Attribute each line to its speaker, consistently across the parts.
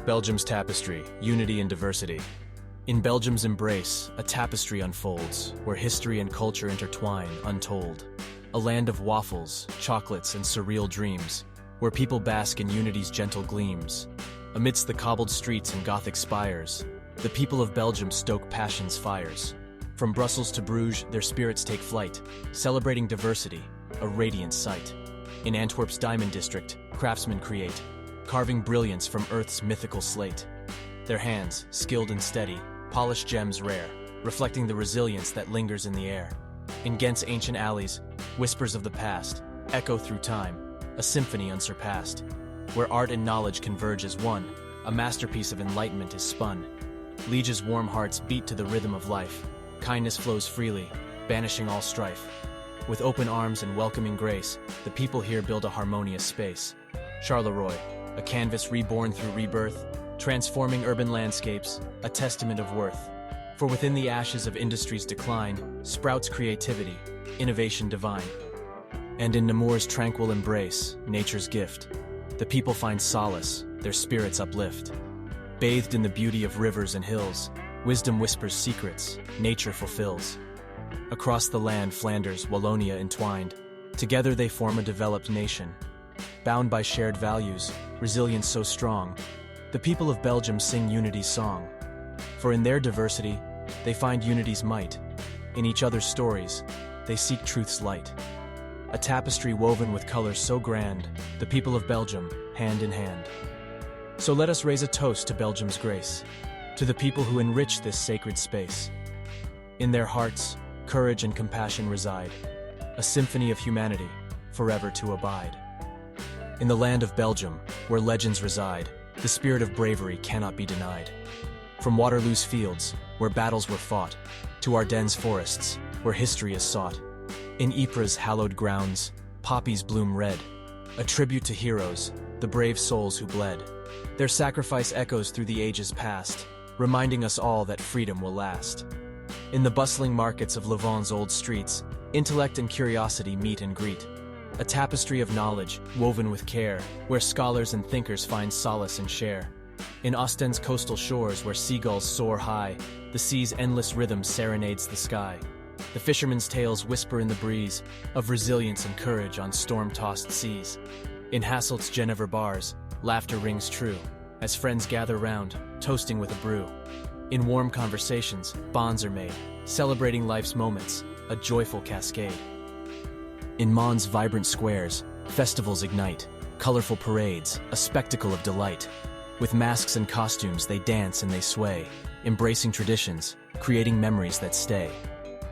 Speaker 1: Belgium's tapestry, unity and diversity. In Belgium's embrace, a tapestry unfolds, where history and culture intertwine, untold. A land of waffles, chocolates, and surreal dreams, where people bask in unity's gentle gleams. Amidst the cobbled streets and Gothic spires, the people of Belgium stoke passion's fires. From Brussels to Bruges, their spirits take flight, celebrating diversity, a radiant sight. In Antwerp's Diamond District, craftsmen create, carving brilliance from Earth's mythical slate. Their hands, skilled and steady, polish gems rare, reflecting the resilience that lingers in the air. In Ghent's ancient alleys, whispers of the past echo through time, a symphony unsurpassed. Where art and knowledge converge as one, a masterpiece of enlightenment is spun. Liege's warm hearts beat to the rhythm of life. Kindness flows freely, banishing all strife. With open arms and welcoming grace, the people here build a harmonious space. Charleroi, a canvas reborn through rebirth, transforming urban landscapes, a testament of worth. For within the ashes of industry's decline, sprouts creativity, innovation divine. And in Nemours' tranquil embrace, nature's gift, the people find solace, their spirits uplift. Bathed in the beauty of rivers and hills, wisdom whispers secrets, nature fulfills. Across the land, Flanders, Wallonia entwined, together they form a developed nation. Bound by shared values, resilience so strong, the people of Belgium sing unity's song. For in their diversity, they find unity's might. In each other's stories, they seek truth's light. A tapestry woven with colors so grand, the people of Belgium, hand in hand. So let us raise a toast to Belgium's grace, to the people who enrich this sacred space. In their hearts, courage and compassion reside, a symphony of humanity, forever to abide. In the land of Belgium, where legends reside, the spirit of bravery cannot be denied. From Waterloo's fields, where battles were fought, to Ardennes forests, where history is sought. In Ypres's hallowed grounds, poppies bloom red, a tribute to heroes, the brave souls who bled. Their sacrifice echoes through the ages past, reminding us all that freedom will last. In the bustling markets of Louvain's old streets, intellect and curiosity meet and greet. A tapestry of knowledge, woven with care, where scholars and thinkers find solace and share. In Ostend's coastal shores, where seagulls soar high, the sea's endless rhythm serenades the sky. The fishermen's tales whisper in the breeze, of resilience and courage on storm-tossed seas. In Hasselt's Geneva bars, laughter rings true, as friends gather round, toasting with a brew. In warm conversations, bonds are made, celebrating life's moments, a joyful cascade. In Mons' vibrant squares, festivals ignite, colorful parades, a spectacle of delight. With masks and costumes, they dance and they sway, embracing traditions, creating memories that stay.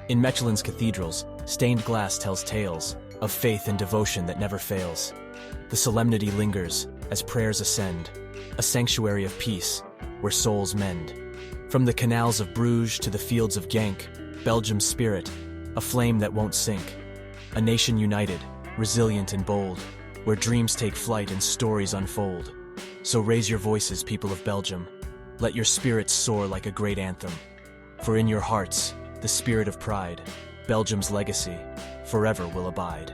Speaker 1: In Mechelen's cathedrals, stained glass tells tales of faith and devotion that never fails. The solemnity lingers as prayers ascend, a sanctuary of peace where souls mend. From the canals of Bruges to the fields of Genk, Belgium's spirit, a flame that won't sink. A nation united, resilient and bold, where dreams take flight and stories unfold. So raise your voices, people of Belgium. Let your spirits soar like a great anthem. For in your hearts, the spirit of pride, Belgium's legacy, forever will abide.